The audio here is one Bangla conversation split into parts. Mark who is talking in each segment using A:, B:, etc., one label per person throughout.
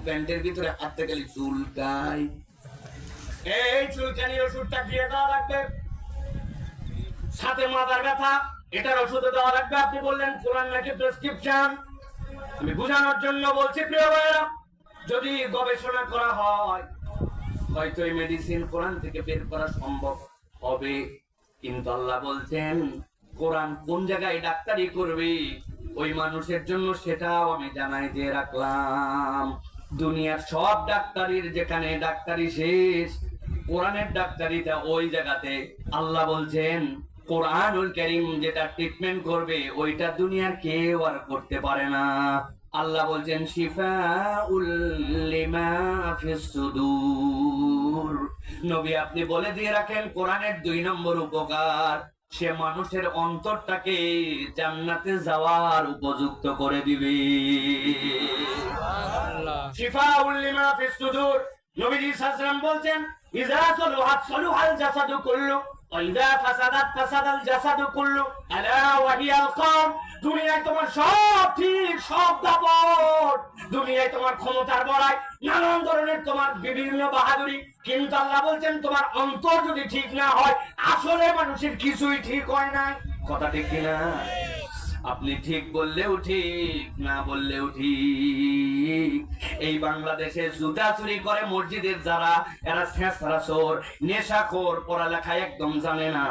A: প্যান্টের ভিতরে হাতে গেলে চুলকায়, এই চুলকানির ওষুধটা দিয়ে দেওয়া লাগবে। সাথে মাথার ব্যথা, এটার ওষুধ দেওয়া লাগবে। আপনি বললেন কোরআন নাকি প্রেসক্রিপশন, আমি বোঝানোর জন্য বলছি প্রিয় ভাইরা, যদি গবেষণা করা হয় হয়তো এই মেডিসিন কোরআন থেকে বের করা সম্ভব হবে, কিন্তু আল্লাহ বলছেন কোরআন কোন জায়গায় ডাক্তারি করবে ওই মানুষের জন্য সেটাও আমি জানাই দিয়ে রাখলাম। দুনিয়ার সব ডাক্তারির যেখানে ডাক্তারি শেষ, কোরআনের ডাক্তারিটা ওই জায়গাতে। আল্লাহ বলছেন কোরআনুল কারীম যেটা ট্রিটমেন্ট করবে ওইটা দুনিয়ার কেউ আর করতে পারে না। আল্লাহ বলছেন শিফাউল লিমা ফিস সুদূর। নবী আপনি বলে দিয়ে রাখেন কোরআনের 2 নম্বর উপকার, সে মানুষের অন্তরটাকে জান্নাতে যাওয়ার উপযুক্ত করে দিবে। শিফাউল লিমা ফিস সুদূর। নবীজি সাল্লাল্লাহু আলাইহি ওয়াসাল্লাম বলছেন ইযা সালুহাত সালুহাল জাসাদু কুল্লু ওয়া ইযা ফাসাদাত ফাসাদাল জাসাদু কুল্লু আলা ওয়া হিয়াল কলব। দুনিয়ায় তোমার সব ঠিক, সব দাপট, দুনিয়ায় তোমার ক্ষমতার বড়াই, নানান ধরনের তোমার বিভিন্ন বাহাদুরি, কিন্তু আল্লাহ বলছেন তোমার অন্তর যদি ঠিক না হয় আসলে মানুষের কিছুই ঠিক হয় না। কথা ঠিক কিনা? আপনি ঠিক বললেও ঠিক, না বললেও ঠিক। এই বাংলাদেশে জুতা চুরি করে মসজিদের যারা, এরা ছেঁচড়া চোর, নেশাখোর, পড়ালেখা একদম জানে না,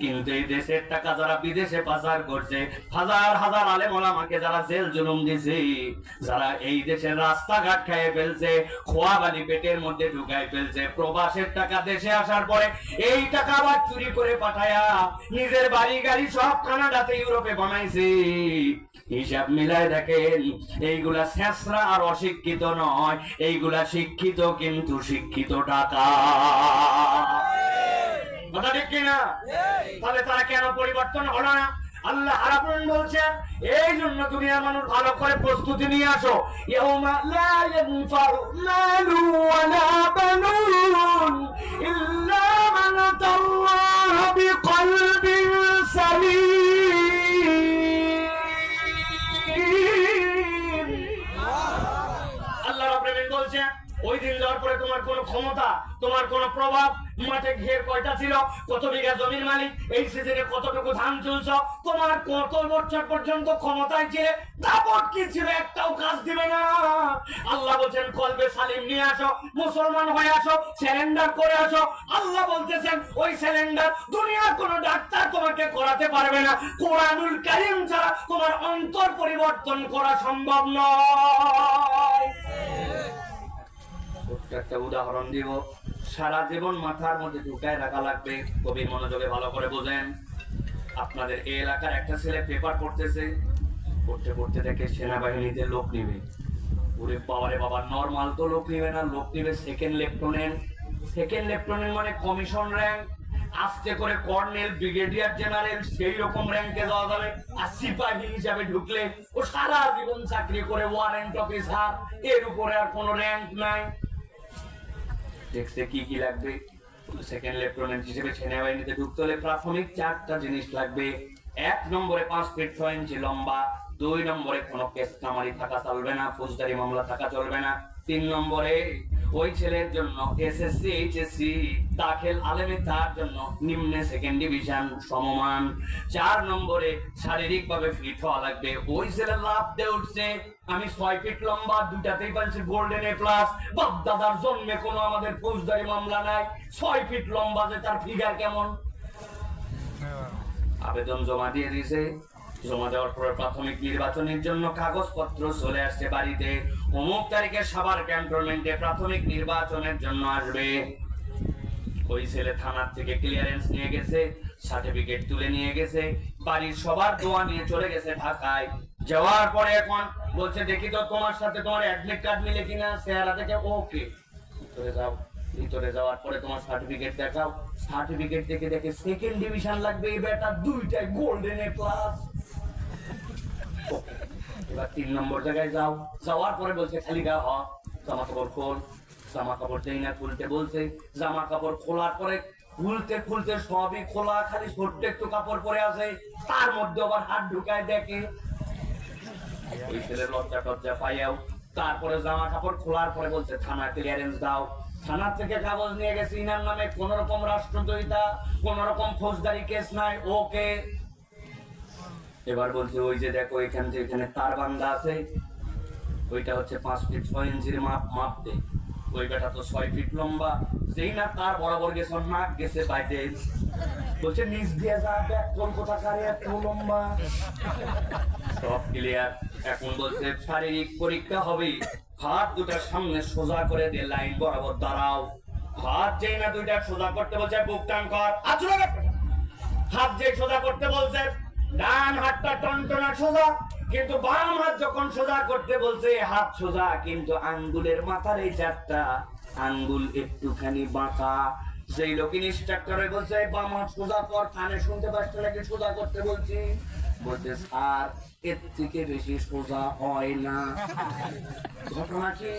A: কিন্তু এই দেশের টাকা যারা বিদেশে পাচার করছে, হাজার হাজার আলেম ওলামাকে যারা জেল জুলুম দিছে, যারা এই দেশের রাস্তাঘাট খেয়ে ফেলছে, খোয়া বালি পেটের মধ্যে ঢুকাই ফেলছে, প্রবাসের টাকা দেশে আসার পরে এই টাকা আবার চুরি করে পাঠায়া নিজের বাড়ি গাড়ি সব কানাডাতে ইউরোপে বানাইছে। হিসাব মিলায় দেখেন এইগুলা ছেঁচড়া আর অশিক্ষিত নয়, এইগুলা শিক্ষিত, কিন্তু শিক্ষিত টাকা। কথা ঠিক কিনা? তাহলে তারা কেন পরিবর্তন হলো না? আল্লাহ রাব্বুল বলছেন এই জন্য দুনিয়ার মানুষ ভালো করে প্রস্তুতি নিয়ে আসো। ইয়াউমা লা ইয়ানফাউ মালু ওয়ালা বানুন ইল্লা মান আতাল্লাহ বিকলবিন সালিম। আল্লাহ রাব্বুল বলছেন ওই দিন যাওয়ার পরে তোমার কোনো ক্ষমতা, তোমার কোনো প্রভাব, মাঠে ঘের কয়টা ছিল, কত বিঘা জমির মালিক, এই সিজনে কতটুকু ধান চলছ, তোমার কত বছর পর্যন্ত ক্ষমতায় ছিল, দাপট কি ছিল, একটাও কাজ দিবে না। আল্লাহ বলছেন কলবে সালিম নিয়ে আসো, মুসলমান হয়ে আসো, স্যারেন্ডার করে আসো। আল্লাহ বলতেছেন ওই স্যারেন্ডার দুনিয়ার কোনো ডাক্তার তোমাকে করাতে পারবে না, কোরআনুল কারীম ছাড়া তোমার অন্তর পরিবর্তন করা সম্ভব নয়। একটা উদাহরণ দিব, সারা জীবন মাথার মধ্যে ঢুকায় রাখা লাগবে। কবি মনোযোগে ভালো করে বোঝেন। আপনাদের এই এলাকার একটা ছেলে পেপার পড়তেছে, পড়তে পড়তে দেখে সেনাবাহিনীতে লোক নিবে। ওরে বাবারে বাবা, নরমাল তো লোক নিবে না, লোক নিবে সেকেন্ড লেফটেন্যান্ট। সেকেন্ড লেফটেন্যান্ট মানে কমিশন র্যাঙ্ক, আস্তে করে কর্নেল, ব্রিগেডিয়ার জেনারেল, সেই রকম র্যাঙ্কে যাওয়া যাবে। আর সিপাহী হিসাবে ঢুকলে ও সারা জীবন চাকরি করে ওয়ারেন্ট অফিসার, এর উপরে আর কোনো র্যাঙ্ক নাই। দেখছে কি কি লাগবে, সেকেন্ড লেফটেন্যান্ট হিসেবে সেনাবাহিনীতে ঢুকতে হলে প্রাথমিক 4টা জিনিস লাগবে। 1 নম্বরে 5 ফিট 6 ইঞ্চি লম্বা, 2 নম্বরে কোনো কেস কামারি থাকা চলবে না, ফৌজদারি মামলা থাকা চলবে না, 3 নম্বরে ওই ছেলের জন্য এসএসসি এইচএসসি দাখিল আলেমে তার জন্য নিম্নে সেকেন্ড ডিভিশন সমমান, 4 নম্বরে শারীরিক ভাবে ফিট হওয়া লাগবে। ওই ছেলে লাভ দিয়ে উঠছে আমি 6 ফিট লম্বা, 2টাতেই পাচ্ছি গোল্ডেন এ প্লাস, বাপ দাদার জন্মে কোনো আমাদের ফৌজদারি মামলা নাই, 6 ফিট লম্বা, যে তার ফিগার কেমন। আবেদন জমা দিয়ে দিয়েছে, জমা দেওয়ার পরে প্রাথমিক নির্বাচনের জন্য কাগজপত্র চলে আসছে বাড়িতে, অমুক তারিখে সাভার ক্যান্টনমেন্টে প্রাথমিক নির্বাচনের জন্য আসবে। ওই ছেলে থানার থেকে ক্লিয়ারেন্স নিয়ে গেছে, সার্টিফিকেট তুলে নিয়ে গেছে, বাড়ির সবার দোয়া নিয়ে চলে গেছে ঢাকায়। যাওয়ার পরে এখন বলছে দেখি তো তোমার সাথে তোমার অ্যাডমিট কার্ড মিলে কিনা। চেহারা থেকে ওকে, ভিতরে যাও। ভিতরে যাওয়ার পরে তোমার সার্টিফিকেট দেখাও, সার্টিফিকেট দেখে দেখে সেকেন্ড ডিভিশন লাগবে, বেটা 2টায় গোল্ডেন এ প্লাস। এবার 3 নম্বর জায়গায় যাও, যাওয়ার পরে বলছে খালি গা হ, জামা কাপড় খোল। জামা কাপড় দেই না, খুলতে বলছে। জামা কাপড় খোলার পরে খুলতে খুলতে সবই খোলা, খালি ছোট্ট একটু কাপড় পরে আছে, তার মধ্যে আবার হাত ঢুকায় দেখে। ওই ছেলে লজ্জা টজ্জা পাইয়াও তারপরে জামা কাপড় খোলার পরে বলছে থানা ক্লিয়ারেন্স দাও। থানা থেকে কাগজ নিয়ে গেছে, ইনার নামে কোন রকম রাষ্ট্রদ্রোহিতা, কোন রকম ফৌজদারি কেস নাই, ওকে। এবার বলছে ওই যে দেখো এখান থেকে এখানে তার বান্ধা আছে, ওইটা হচ্ছে 5 ফিট 6 ইঞ্চির মাপ দে। ওই বেটা তো 6 ফিট লম্বা, যেই না তার বরাবর গেছে নাক গেছে বাইরে, বলছে নিচ দিয়ে যা দেখ কোন কোথা কারে এত লম্বা। সব ক্লিয়ার। এখন বলছে শারীরিক পরীক্ষা হবে, হাত দুটা সামনে সোজা করে দিয়ে লাইন বরাবর দাঁড়াও। হাত যেই না দুইটা সোজা করতে বলছে বুক টান কর, হাত যে সোজা করতে বলছে ডান হাতটা টনটনা সোজা, কিন্তু বাম হাত যখন সোজা করতে বলছে হাত সোজা, কিন্তু আঙ্গুলের মাথার এই 4টা আঙ্গুল একটুখানি বাঁকা। যেই লোক ইনস্ট্রাক্টরে বলছে বাম হাত সোজা কর, কানে শুনতে পাচ্ছ নাকি সোজা করতে বলছি, বলছে স্যার এর থেকে বেশি সোজা হয় না। ঘটনা কি?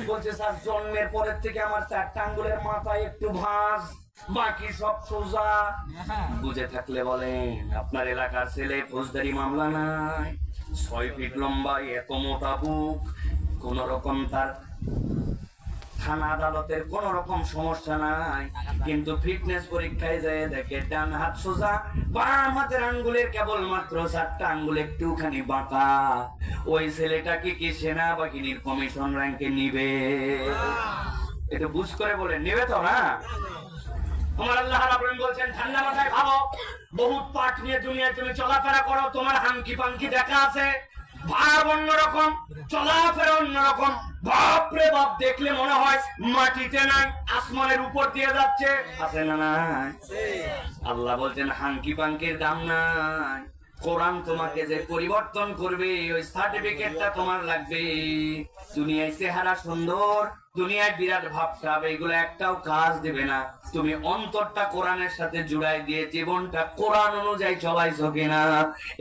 A: বলছে স্যার জন্মের পরের থেকে আমার 4টা আঙ্গুলের মাথায় একটু ভাঁজ, বাকি সব সোজা। বুঝে থাকলে বলেন আপনার এলাকার ছেলে ফৌজদারি মামলা নাই, 6 ফিট লম্বা, এত মোটা বুক, কোন রকম তার থানা আদালতের কোন রকম সমস্যা নাই, কিন্তু ফিটনেস পরীক্ষায় যায় দেখে ডান হাত সোজা, বাম হাতের আঙ্গুলের কেবলমাত্র 4টা আঙ্গুল একটুখানি বাঁকা। ওই ছেলেটাকে কি সেনাবাহিনীর কমিশন র্যাঙ্কে নিবে? এটা বুঝ করে বলে নেবে তো না? তোমার আল্লাহ রাব্বুল বলছেন ঠান্ডা মাথায় ভাবো, বহুত পাঠ নিয়ে দুনিয়ায় তুমি চলাফেরা করো, তোমার হাঙ্কি পাঙ্কি দেখা আছে, ভাব অন্যরকম, চলাফেরা অন্যরকম, বাপরে বাপ দেখলে মনে হয় মাটিতে নাই আসমানের উপর দিয়ে যাচ্ছে, আছে না নাই? আল্লাহ বলছেন হাঙ্কি পাঙ্কির দাম নাই, কোরআন তোমাকে যে পরিবর্তন করবে ওই সার্টিফিকেটটা তোমার লাগবে। দুনিয়ায় চেহারা সুন্দর, দুনিয়ায় বিরাট ভাবসাব, এগুলো একটাও কাজ দিবে না। তুমি অন্তরটা কোরআনের সাথে জুড়াই দিয়ে জীবনটা কোরআন অনুযায়ী চলাইছো কিনা,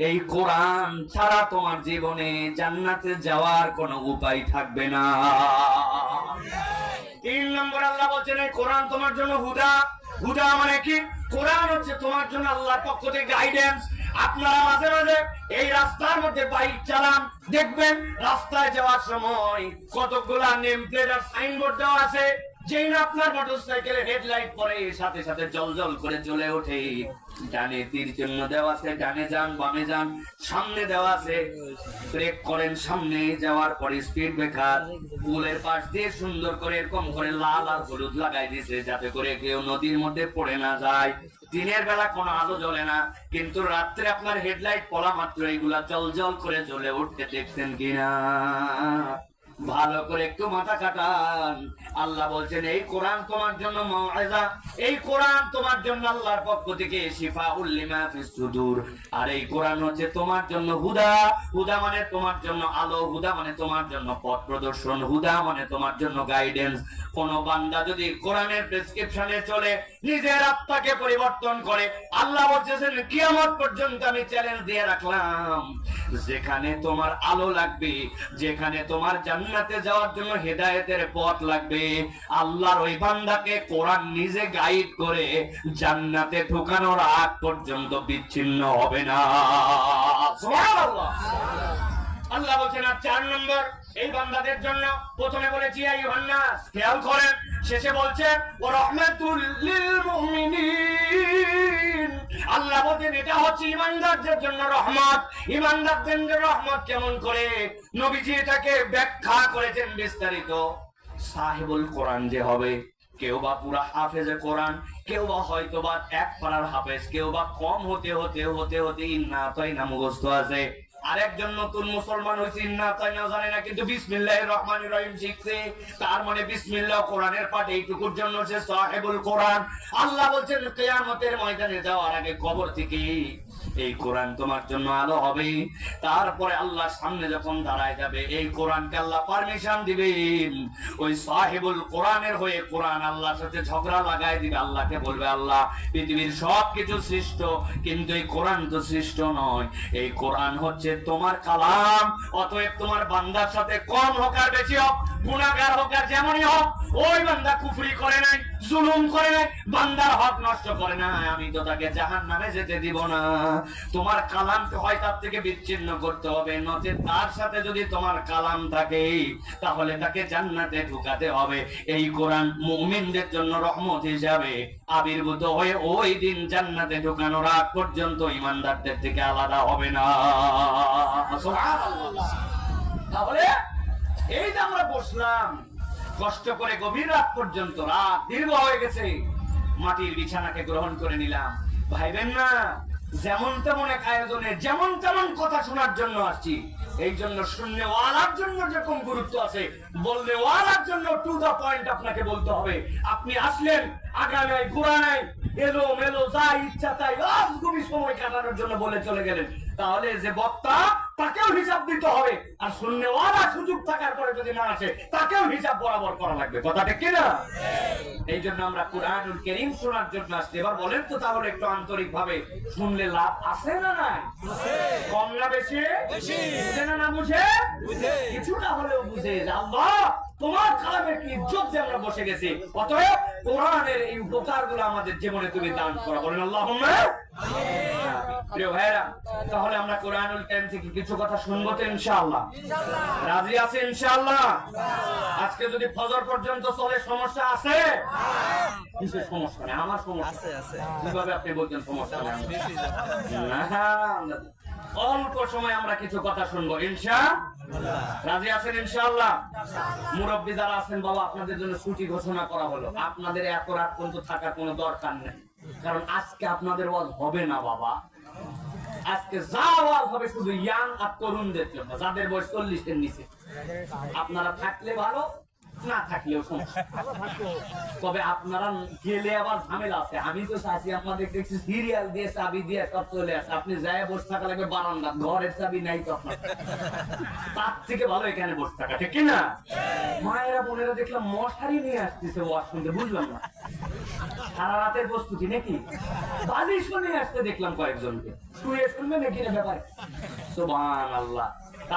A: এই কোরআন ছাড়া তোমার জীবনে জান্নাতে যাওয়ার কোনো উপায় থাকবে না। 3 নম্বর আল্লাহ বলছেন এই কোরআন তোমার জন্য হুদা। হুদা মানে কি? কোরআন হচ্ছে তোমার জন্য আল্লাহর পক্ষ থেকে গাইডেন্স। আপনারা মাঝে মাঝে এই রাস্তার মধ্যে বাইক চালান, দেখবেন রাস্তায় যাওয়ার সময় কতগুলা নেম প্লেট আর সাইনবোর্ড দেওয়া আছে, যেই না আপনার মোটরসাইকেলের হেডলাইট পরে সাথে সাথে জল জল করে জ্বলে ওঠে। ডানে তীর চিহ্ন দেওয়া আছে, ডানে যান বামে যান, সামনে দেওয়া আছে ব্রেক করেন, সামনে যাওয়ার পরে স্পিড ব্রেকার, পুলের পাশ দিয়ে সুন্দর করে এরকম করে লাল আর হলুদ লাগাই দিয়েছে যাতে করে কেউ নদীর মধ্যে পড়ে না যায়। দিনের বেলা কোনো আলো জ্বলে না, কিন্তু রাত্রে আপনার হেডলাইট পড়া মাত্র এইগুলা জল জল করে জ্বলে উঠতে দেখছেন কিনা? ভালো করে একটু মাথা কাটান। আল্লাহ বলছেন এই কোরআন তোমার জন্য মাউইজা, এই কোরআন তোমার জন্য আল্লাহর পক্ষ থেকে শিফাউল লিমা ফিস সুদূর, আর এই কোরআন হচ্ছে তোমার জন্য হুদা। হুদা মানে তোমার জন্য আলো, হুদা মানে তোমার জন্য পথ প্রদর্শন, হুদা মানে তোমার জন্য গাইডেন্স। কোন বান্দা যদি কোরআনের প্রেসক্রিপশনে চলে, নিজের আত্মাকে পরিবর্তন করে, আল্লাহ বলছেন কিয়ামত পর্যন্ত আমি চ্যালেঞ্জ দিয়ে রাখলাম, যেখানে তোমার আলো লাগবে, যেখানে তোমার জান্নাতে যাওয়ার জন্য হেদায়েতের পথ লাগবে, আল্লাহর ওই বান্দাকে কোরআন নিজে গাইড করে জান্নাতে ঢোকানোর আগ পর্যন্ত বিচ্ছিন্ন হবে না। সুবহানাল্লাহ। আল্লাহ বলছেন আর 4 নম্বর এই বান্দাদের জন্য, প্রথমে বলেছি আইয়ুহান নাস, খেয়াল করেন, শেষে বলছে ওয়া রাহমাতুল লিল মুমিনিন। আল্লাহ বলেন এটা হচ্ছে ঈমানদারদের জন্য রহমত। ঈমানদারদের জন্য রহমত কেমন করে? নবীজি এটাকে ব্যাখ্যা করেছেন বিস্তারিত। সাহিবুল কোরআন যে হবে, কেউ বা পুরা হাফেজে কোরআন, কেউ বা হয়তো বা 1 পারার হাফেজ, কেউ বা কম হতে হতে হতে হতে ইন্না আতাইনা মুখস্থ আছে, আরেকজন নতুন মুসলমান হয়েছে ইন্না আতাইনা জানে না, কিন্তু বিসমিল্লাহির রহমানির রহিম শিখছে, তার মানে বিসমিল্লাহ কোরআনের পাঠ এইটুকুর জন্য সে সাহিবুল কোরআন। আল্লাহ বলছেন কিয়ামতের ময়দানে যাওয়ার আগে কবর থেকে এই কোরআন তোমার জন্য আলো হবে। তারপরে আল্লাহর সামনে যখন দাঁড়ায় যাবে, এই কোরআনকে আল্লাহ পারমিশন দিবেন, ওই সাহিবুল কোরআনের হয়ে কোরআন আল্লাহর সাথে ঝগড়া লাগায় দিবে। আল্লাহকে বলবে আল্লাহ পৃথিবীর সবকিছু সৃষ্ট, কিন্তু এই কোরআন তো সৃষ্ট নয়, এই কোরআন হচ্ছে তোমার কালাম, অতএব তোমার বান্দার সাথে কম হোক আর বেশি হোক, গুনাহগার হোক আর যেমনই হোক, ওই বান্দা কুফরি করে নাই, জুলুম করে নাই, বান্দার হক নষ্ট করে না, আমি তো তাকে জাহান্নামে যেতে দিব না। তোমার কালামকে হয় তার থেকে বিচ্ছিন্ন করতে হবে, নচেৎ তার সাথে যদি তোমার কালাম থাকে তাহলে তাকে জান্নাতে ঢুকাতে হবে। এই কোরআন মুমিনদের জন্য রহমত হিসাবে আবির্ভূত হয়ে ওই দিন জান্নাতে ঢুকানোর আগ পর্যন্ত ইমানদারদের থেকে আলাদা হবে না। সুবহানাল্লাহ। তাহলে এই যে আমরা বসলাম কষ্ট করে গভীর রাত পর্যন্ত, রাত দীর্ঘ হয়ে গেছে, মাটির বিছানাকে গ্রহণ করে নিলাম। ভাইবেন না যেমন তেমন এক আয়োজনে যেমন তেমন কথা শোনার জন্য আসছি, এই জন্য শূন্য ওয়ালার জন্য যেরকম গুরুত্ব আছে, বললে ওয়ালার জন্য টু দা পয়েন্ট আপনাকে বলতে হবে। আপনি আসলেন আগা নাই গোড়া নাই, এলো মেলো যা ইচ্ছা তাই আজগুবি সময় কাটানোর জন্য বলে চলে গেলেন, তাহলে যে বক্তা তাকেও হিসাব দিতে হবে, আর শূন্য ওয়ালা সুযোগ থাকার পরে যদি না আসে তাকেও হিসাব বরাবর করা লাগবে। কথাটা কি না? এই জন্য আমরা কুরআনুল কারীম শোনার জন্য আসছি। এবার বলেন তো তাহলে একটু আন্তরিক ভাবে শুনলে লাভ আছে না নাই? কম না বেশি? বুঝে না না বুঝে? কিছুটা হলেও বুঝে যে আল্লাহ তোমার কালামে কি ইজ্জত দিয়ে আমরা বসে গেছি, অতএব কোরআনের এই উপকারগুলো আমাদের জীবনে তুমি দান করো। বলেন আল্লাহুম্মা আমিন। প্রিয় ভাইরা, তাহলে আমরা কোরআনুল কারীম থেকে কিছু কথা শুনবো তো ইনশাআল্লাহ? রাজি আছেন ইনশাআল্লাহ? আজকে যদি ফজর পর্যন্ত চলে সমস্যা আছে? কিসের সমস্যা নেই? আমার সমস্যা আছে। কিভাবে আপনি বলছেন সমস্যা নেই? অল্প সময় আমরা কিছু কথা শুনবো ইনশাআল্লাহ। রাজি আছেন ইনশাআল্লাহ? মুরব্বি যারা আছেন বাবা, আপনাদের জন্য ছুটি ঘোষণা করা হলো। আপনাদের এত রাত পর্যন্ত থাকার কোনো দরকার নেই, কারণ আজকে আপনাদের ওয়াজ হবে না বাবা। আজকে যা ওয়াজ হবে শুধু ইয়াং আর তরুণদের জন্য, যাদের বয়স 40-এর নিচে। আপনারা থাকলে ভালো, না থাকলেও সমস্যা। তবে আপনারা গেলে আবার ঝামেলা আছে। আমি তো চাচ্ছি আপনাদের দেখছি সিরিয়াল দিয়ে চাবি দিয়ে সব চলে আসে, আপনি যায় বসে থাকা লাগবে বারান্দা, ঘরের চাবি নাই তো আপনার। তার থেকে ভালো এখানে বসে থাকা, ঠিক না? মায়েরা বোনেরা দেখলাম মশারি নিয়ে আসতেছে ওয়াজ শুনতে, বুঝলাম না সারা রাতের প্রস্তুতি নাকি? বালিশও নিয়ে আসতে দেখলাম কয়েকজনকে, শুয়ে শুনবে নাকি রে ব্যাপার? সুবহানাল্লাহ।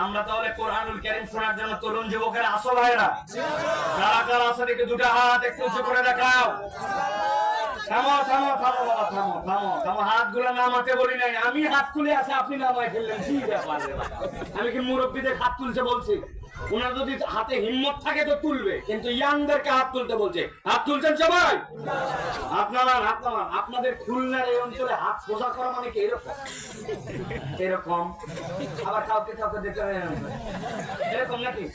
A: আমরা তাহলে কোরআনুল কারীম শোনার জন্য তরুণ যুবকেরা আসল ভাইরা যারা কারা আছে দেখে দুটো হাত একটু উঁচু করে দেখাও। থামো থামো থামো বাবা, থামো থামো থামো, হাতগুলো নামাতে বলি নাই, আমি হাত তুলে আছে আপনি নামাই ফেললেন, কি ব্যাপার? আমি কি মুরব্বীদের হাত তুলছে বলছি? ওনার যদি হাতে হিম্মত থাকে তো তুলবে, কিন্তু ইয়াংদেরকে হাত তুলতে বলছে। হাত তুলছেন সবাই? আপনারা হাত নামান। আপনাদের খুলনার এই অঞ্চলে হাত সোজা করা মানে কি এরকম এরকম? আবার কাউকে কাউকে দেখতে এরকম নাকি?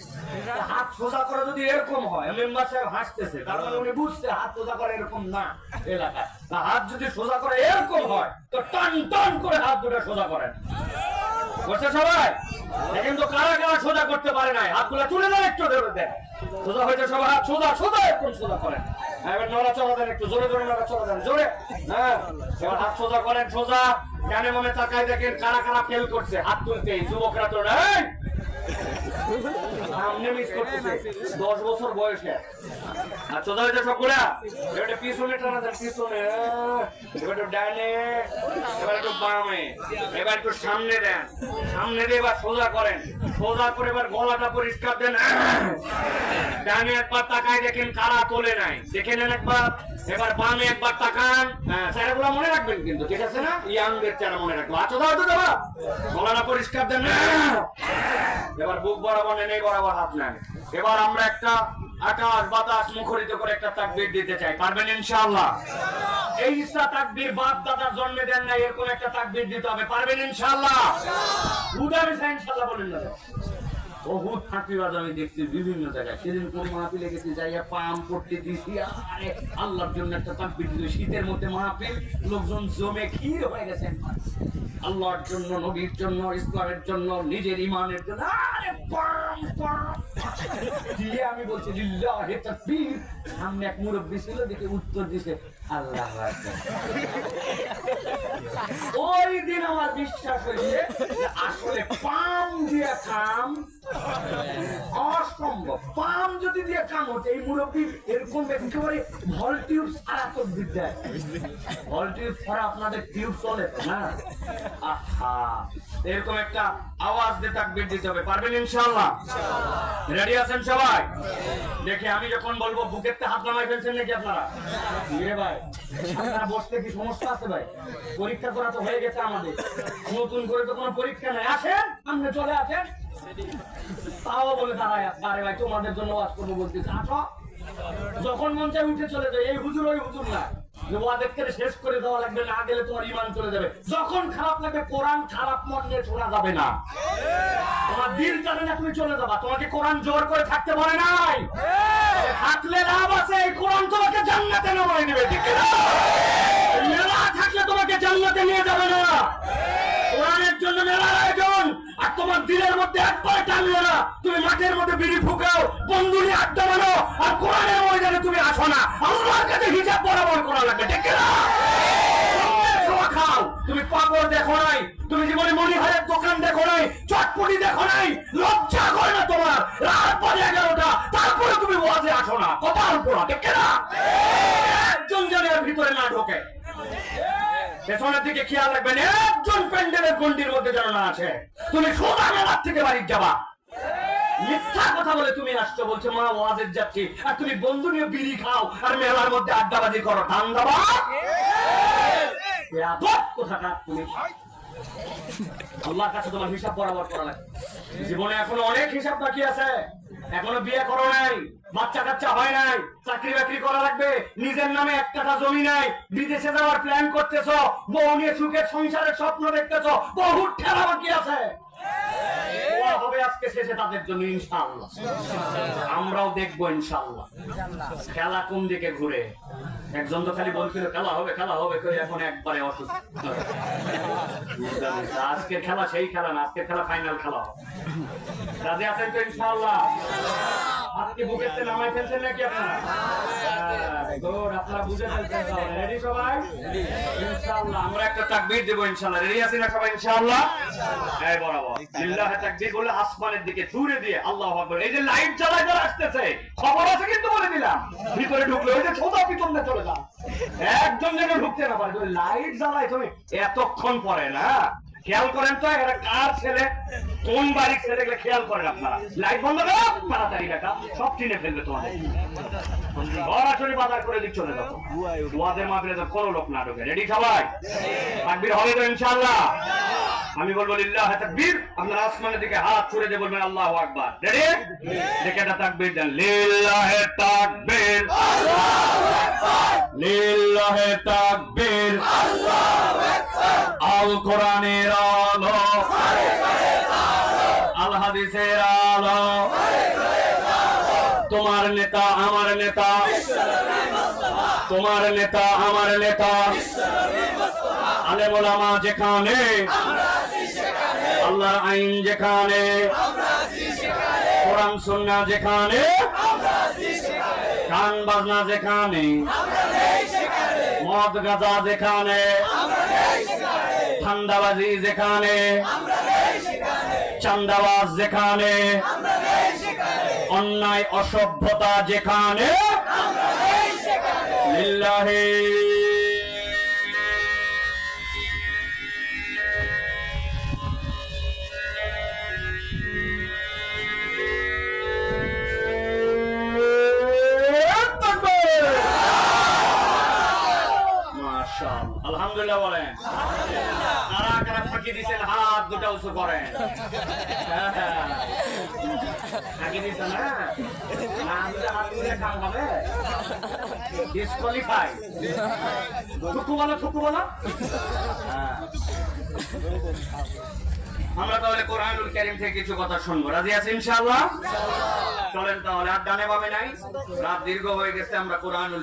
A: হাত সোজা করা যদি এরকম হয়, মেম্বার সাহেব হাসতেছে, তার মানে উনি বুঝছে হাত সোজা করা এরকম না এলাকায়। হাত যদি সোজা করে এরকম হয় তো টান টান করে হাত দুটো সোজা করেন। বসে সবাই কিন্তু কারা কারা সোজা করতে পারে নাই হাতগুলো তুলে দেন, একটু ধরে দেন। সোজা হয়েছে সবাই, হাত সোজা সোজা একদম সোজা করেন। এবার নড়া চড়া দেন, একটু জোরে জোরে নড়া চড়া দেন, জোরে। হ্যাঁ, এবার হাত সোজা করেন, সোজা। ডানে মনে তাকায় দেখেন কারা কারা ফেল করছে হাত তুলতে। যুবকরা তো নাই, সামনে মিস করতেছে, 10 বছর বয়সে। আর সোজা হয়েছে সবগুলা। এবার পিছনে টানা দেন, পিছনে। এবার একটু ডানে, এবার একটু বামে, এবার একটু সামনে দেন, সামনে দিয়ে এবার সোজা করেন, সোজা করে এবার গলাটা পরিষ্কার দেন। ডানে একবার তাকায় দেখেন কারা তোলে নাই, দেখে নেন একবার। এবার বামে একবার তাকান। হ্যাঁ, চেহারাগুলো মনে রাখবেন কিন্তু, ঠিক আছে না? ইয়াংদের চেহারা মনে রাখবো। আচ্ছা দাও তো দেবা, গলাটা পরিষ্কার দেন। এবার বুক বরাবর নেন, এই বরাবর হাত নেন। এবার আমরা একটা আকাশ বাতাস মুখরিত করে একটা তাকবীর দিতে চাই, পারবেন ইনশাআল্লাহ? এই ইচ্ছা তাকবীর বাপ দাদার জন্মে দেন না, এরকম একটা তাকবীর দিতে হবে, পারবেন ইনশাআল্লাহ? উদারে ইনশাআল্লাহ বলেন না। বহুত ফাঁকিবাজ আমি দেখছি বিভিন্ন জায়গায়। সেদিন কোন মাহফিলে গেছি, যাইয়া পাম করতে দিছি, আরে আল্লাহর জন্য একটা তাকবীর দিল। শীতের মধ্যে মাহফিল, লোকজন জমে ক্ষীর হয়ে গেছেন আল্লাহর জন্য, নবীর জন্য, ইসলামের জন্য, নিজের ইমানের জন্য। আরে পাম পাম দিয়ে আমি বলছি লিল্লাহি তাকবীর। সামনে এক মুরব্বি ছিল, দেখে উত্তর দিছে আল্লাহু আকবার। ওই দিন আমার বিশ্বাস হয়েছে আসলে পাম দিয়ে কাম অসম্ভব। পাম যদি দিয়ে কামড়, এই মুরব্বী এরকম একেবারে ভলটিউব ছাড়া তদবির দেয়। ভলটিউব ছাড়া আপনাদের টিউব চলে না? আহা, এরকম একটা আওয়াজ দিয়ে তাকবীর দিতে হবে। পারবেন ইনশাআল্লাহ? রেডি আছেন সবাই? দেখে আমি যখন বলবো বুকের হাত নামাই ফেলছেন নাকি আপনারা? ভাই আপনারা বসতে কি সমস্যা আছে ভাই? পরীক্ষা করা তো হয়ে গেছে আমাদের, নতুন করে তো কোনো পরীক্ষা নাই। আসেন সামনে চলে আসেন। তাও বলে দাঁড়ায়, আরে ভাই তোমাদের জন্য ওয়াজ করবো বলতেছি, আসো। যখন মন চায় উঠে চলে যায়। এই হুজুর ওই হুজুর না যে ওয়াজের করে শেষ করে দেওয়া লাগবে, না গেলে তোমার ঈমান চলে যাবে। যখন খারাপ লাগবে কোরআন খারাপ মন নিয়ে শোনা যাবে না। তোমার দিল জানে না তুমি চলে যাবা। তোমাকে কোরআন জোর করে থাকতে বলে নাই, থাকলে লাভ আছে। এই কোরআন তোমাকে জান্নাতে নামাই নেবে। ঠিক না? মেলা থাকলে তোমাকে জান্নাতে নিয়ে যাবে না। কোরআনের জন্য মেলার আয়োজন, আর তোমার দিলের মধ্যে একবার টানলো না। তুমি মাঠের মধ্যে বিড়ি ফুকাও, বন্ধু নিয়ে আড্ডা মানো, আর কোরআনের ময়দানে তুমি আসো না। আল্লাহর কাছে হিসাব বরাবর করা লাগবে। ঠিক না? খাও, তুমি পাপড় দেখো নাই, তুমি জীবনে মনিহারের দোকান দেখো নাই, চটপটি দেখো নাই, লজ্জা করে না তোমার? রাত 11টা, তারপরে তুমি ওয়াজে আসো না। কপাল পোড়া। ঠিক না? একজন জনের ভিতরে না ঢোকে। পেছনের দিকে খেয়াল রাখবেন, একজন প্যান্ডেলের গন্ডির মধ্যে যেন না আসে। তুমি সোজা মেলার থেকে বাড়ি যাবা। মিথ্যা কথা বলে তুমি আসছো, বলছো মা ওয়াজের যাচ্ছি, আর তুমি বন্ধু নিয়ে বিড়ি খাও আর মেলার মধ্যে আড্ডাবাজি করো। ঠান্ডা কোথাকার তুমি? আল্লাহর কাছে তোমার হিসাব বরাবর করা লাগবে। জীবনে এখনো অনেক হিসাব বাকি আছে। এখনো বিয়ে করো নাই, বাচ্চা কাচ্চা হয় নাই, চাকরি বাকরি করা লাগবে, নিজের নামে 1 কাঠা জমি নাই, বিদেশে যাওয়ার প্ল্যান করতেছ, বউ নিয়ে সুখের সংসারের স্বপ্ন দেখতেছ, বহু ঠেলা বাকি আছে। হবে আজকে শেষে তাদের জন্য ইনশাআল্লাহ। আমরাও দেখবো ইনশাআল্লাহ খেলা কোন দিকে ঘুরে। একজন তো খালি বলছিল খেলা হবে খেলা হবে, এখন একবারে অসুস্থ। আজকের খেলা সেই খেলা না, আজকের খেলা ফাইনাল খেলা। রাজি আছেন তো ইনশাআল্লাহ? আজকে বুকেতে নামাই ফেলছেন নাকি আপনারা? আপনারা বুঝে ফেলছেন। রেডি সবাই? ইনশাআল্লাহ আমরা একটা তাকবীর দেব ইনশাআল্লাহ। রেডি আছেন না সবাই ইনশাআল্লাহ? এই বরাবর লিল্লাহি তাকবীর বলে আসমানের দিকে ছুড়ে দিয়ে আল্লাহু আকবার। এই যে লাইট জ্বালায় যারা আসতেছে, খবর আছে কিন্তু বলে দিলাম, ভিতরে ঢুকলে ওই যে সোজা পিছনে চলে যান, একজন যেন ঢুকতে না পারে। লাইট জ্বালায় তুমি এতক্ষণ পরে না, খেয়াল করেন তো এরা কার ছেলে, কোন বাড়ির ছেলে, খেয়াল করেন আপনারা। লাইট বন্ধ করো তাড়াতাড়ি, বেটা সব চিনে ফেলবে তোমাদের। সরাসরি বাজার করে দিক চলে যাবো। ওয়াজের মাহফিলে তো কোনো লোক না ঢোকে। রেডি সবাই? তাকবীর হবে তো ইনশাআল্লাহ? আমি বলবো লিল্লাহি তাকবীর, আপনারা আসমানের দিকে হাত ছুড়ে দিয়ে বলবেন আল্লাহু আকবার। রেডি? দেখে একটা তাকবীর দেন। লিল্লাহি তাকবীর, আল্লাহু আকবার, লিল্লাহি তাকবীর, আল্লাহু আকবার। আল কোরআনের আলো, আল হাদিসের আলো, তোমার নেতা আমার নেতা, তোমার নেতা আমার নেতা, আলেম ওলামা যেখানে, আল্লাহর আইন যেখানে, কোরআন সুন্নাহ যেখানে, গান বাজনা যেখানে, মদ গাঁজা যেখানে, ঠান্ডাবাজি যেখানে, চান্দাবাজ যেখানে, অন্যায় অসভ্যতা যেখানে, লিল্লাহি আলহামদুলিল্লাহ বলেন। কারা কারা ফাঁকি দিচ্ছেন হাত দুটা উঁচু করেন। ফাঁকি দিচ্ছেন না, হাত তুলে কাম হবে, ডিসকোয়ালিফাই। থুকু বলো, থুকু বলো। আমরা তাহলে কোরআনুল কারীম থেকে কিছু কথা শুনবো। রাজি আছি ইনশাআল্লাহ? চলেন তাহলে, আর ডানে বামে নাই, রাত দীর্ঘ হয়ে গেছে, আমরা কোরআনুল